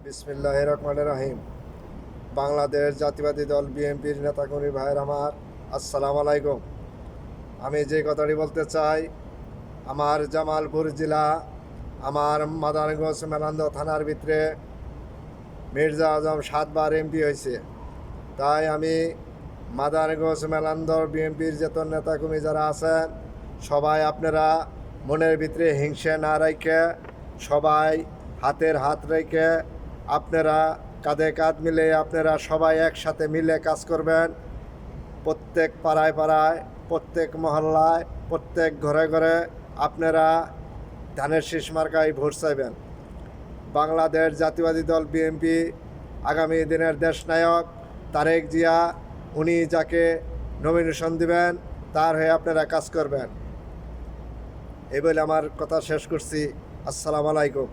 বিসমিল্লাহির রহমানির রহিম। বাংলাদেশ জাতীয়বাদী দল বিএনপির নেতাকর্মী ভাইয়ের আমার আসসালামু আলাইকুম। আমি যে কথাটি বলতে চাই, আমার জামালপুর জেলা, আমার মাদারগঞ্জ মেলান্দ থানার ভিতরে মির্জা আজম 7বার এমপি হয়েছে। তাই আমি মাদারগঞ্জ মেলান্দর বিএনপির যত নেতাকর্মী যারা আছেন, সবাই আপনারা মনের ভিতরে হিংসে না রেখে, সবাই হাতের হাত রেখে আপনারা কাঁধে কাঁধ মিলে আপনারা সবাই একসাথে মিলে কাজ করবেন। প্রত্যেক পাড়ায় পাড়ায়, প্রত্যেক মহল্লায়, প্রত্যেক ঘরে ঘরে আপনারা ধানের শীষ মার্কায় ভোট চাইবেন। বাংলাদেশ জাতীয়বাদী দল বিএনপি আগামী দিনের দেশনায়ক তারেক জিয়া, উনি যাকে নমিনেশন দিবেন তার হয়ে আপনারা কাজ করবেন। এই বলে আমার কথা শেষ করছি। আসসালামু আলাইকুম।